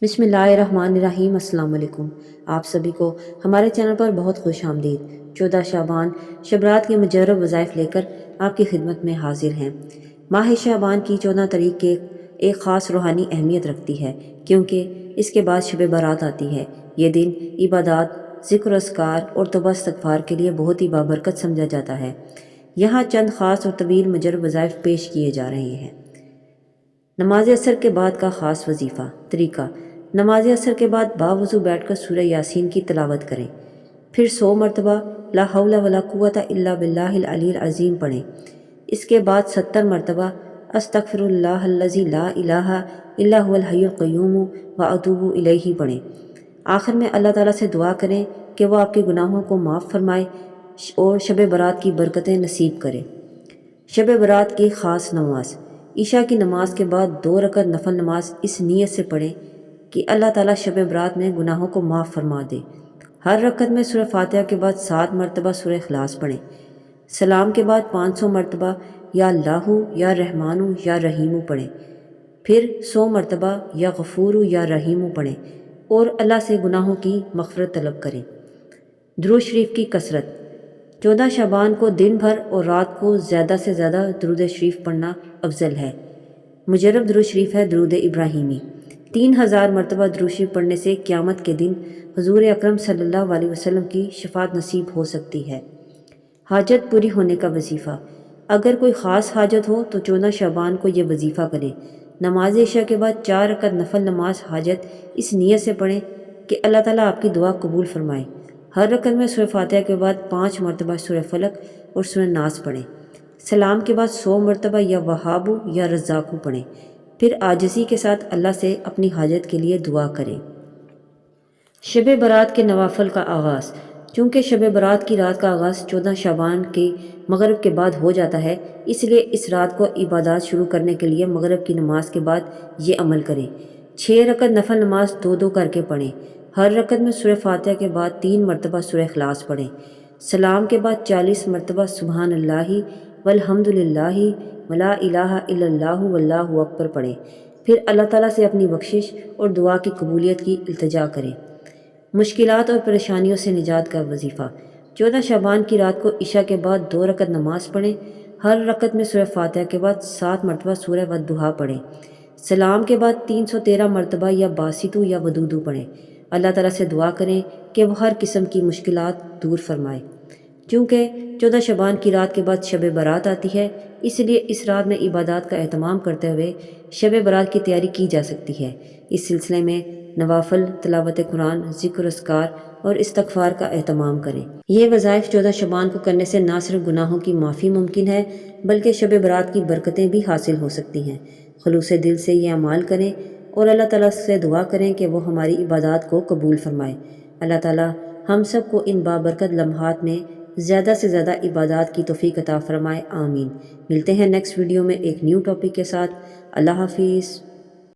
बिस्मिल्लाहिर्रहमानिर्रहीम। अस्सलाम वालेकुम। आप सभी को हमारे चैनल पर बहुत खुश आमदीद। 14 शाबान शबरात के मुजर्रब वज़ाइफ लेकर आपकी खिदमत में हाजिर हैं। माह शाबान की 14 तारीख के एक ख़ास रूहानी अहमियत रखती है, क्योंकि इसके बाद शब बारात आती है। ये दिन इबादत, ज़िक्र, अस्कार और तौबा इस्तग़फ़ार के लिए बहुत ही बाबरकत समझा जाता है। यहाँ चंद ख़ास और तवील मुजर्रब वज़ाइफ पेश किए जा रहे हैं। नमाज असर के बाद का ख़ास वजीफ़ा। तरीका: नमाज असर के बाद बावुज़ू बैठकर सूरह यासीन की तिलावत करें, फिर 100 मरतबा ला हौला वला कुव्वता इल्ला बिल्लाहिल अलील अज़ीम पढ़ें। इसके बाद 70 मरतबा अस्तग़फ़िरुल्लाहल्लज़ी ला इलाहा इल्ला हुवल हय्युल क़य्यूम व अतूबु इलैहि पढ़ें। आखिर में अल्लाह ताला से दुआ करें कि वह आपके गुनाहों को माफ़ फरमाए और शब बारात की बरकतें नसीब करे। शब बारात की ख़ास नमाज। ईशा की नमाज के बाद 2 रकत नफल नमाज इस नीयत से पढ़ें कि अल्लाह ताला शब बारात में गुनाहों को माफ़ फरमा दे। हर रकत में सूरह फातिहा के बाद 7 मरतबा सूरह इखलास पढ़ें। सलाम के बाद 500 मरतबा या अल्लाहु या रहमानु या रहीमु पढ़ें, फिर 100 मरतबा या गफूरु या रहीमु पढ़ें और अल्लाह से गुनाहों की मग़फ़िरत तलब करें। दुरूद शरीफ की कसरत। 14 शाबान को दिन भर और रात को ज़्यादा से ज़्यादा दुरूद शरीफ पढ़ना अफजल है। मुजर्रब दुरूद शरीफ है दुरूद इब्राहिमी। 3000 मरतबा दुरूद शरीफ पढ़ने से क़यामत के दिन हुज़ूर अकरम सल्लल्लाहु अलैहि वसल्लम की शफ़ाअत नसीब हो सकती है। हाजत पूरी होने का वजीफ़ा। अगर कोई ख़ास हाजत हो तो 14 शाबान को यह वजीफ़ा करें। नमाज इशा के बाद 4 रकत नफल नमाज हाजत इस नीयत से पढ़ें कि अल्लाह ताला आपकी दुआ कबूल फरमाए। हर रकत में सूरह फातिहा के बाद 5 मरतबा सूरह फलक और सूरह नास पढ़ें। सलाम के बाद 100 मरतबा या वहाबु या रज़्ज़ाक़ु पढ़ें, फिर आजिज़ी के साथ अल्लाह से अपनी हाजत के लिए दुआ करें। शब बारात के नवाफल का आगाज़। चूँकि शब बारात की रात का आगाज़ 14 शाबान के मगरिब के बाद हो जाता है, इसलिए इस रात को इबादत शुरू करने के लिए मगरिब की नमाज के बाद ये अमल करें। 6 रकत नफल नमाज 2-2 करके पढ़ें। हर रकत में सूरह फातिहा के बाद 3 मरतबा सूरह इखलास पढ़ें। सलाम के बाद 40 मरतबा सुबहान अल्लाहि वल्हम्दुलिल्लाहि वला इलाहा इल्लल्लाहु वल्लाहु अकबर पढ़ें, फिर अल्लाह ताला से अपनी बख्शिश और दुआ की कबूलियत की इल्तिजा करें। मुश्किलात और परेशानियों से निजात का वजीफ़ा। 14 शाबान की रात को इशा के बाद 2 रकत नमाज पढ़ें। हर रकत में सूरह फातिहा के बाद 7 मरतबा सूरह वद्दुहा पढ़ें। सलाम के बाद 313 मरतबा या बासितु या वदूदु पढ़ें। अल्लाह ताला से दुआ करें कि वह हर किस्म की मुश्किलात दूर फरमाए। चूँकि 14 शाबान की रात के बाद शब बारात आती है, इसलिए इस रात में इबादत का एहतमाम करते हुए शब बारात की तैयारी की जा सकती है। इस सिलसिले में नवाफल, तिलावत कुरान, ज़िक्र, अस्कार और इस्तग़फ़ार का एहतमाम करें। ये वज़ाइफ 14 शाबान को करने से न सिर्फ गुनाहों की माफ़ी मुमकिन है, बल्कि शब बारात की बरकतें भी हासिल हो सकती हैं। खुलूस दिल से ये अमाल करें और अल्लाह ताला से दुआ करें कि वो हमारी इबादत को कबूल फरमाए। अल्लाह ताला हम सब को इन बाबरकत लम्हात में ज़्यादा से ज़्यादा इबादत की तौफ़ीक़ अता फ़रमाए। आमीन। मिलते हैं नेक्स्ट वीडियो में एक न्यू टॉपिक के साथ। अल्लाह हाफ़िज़।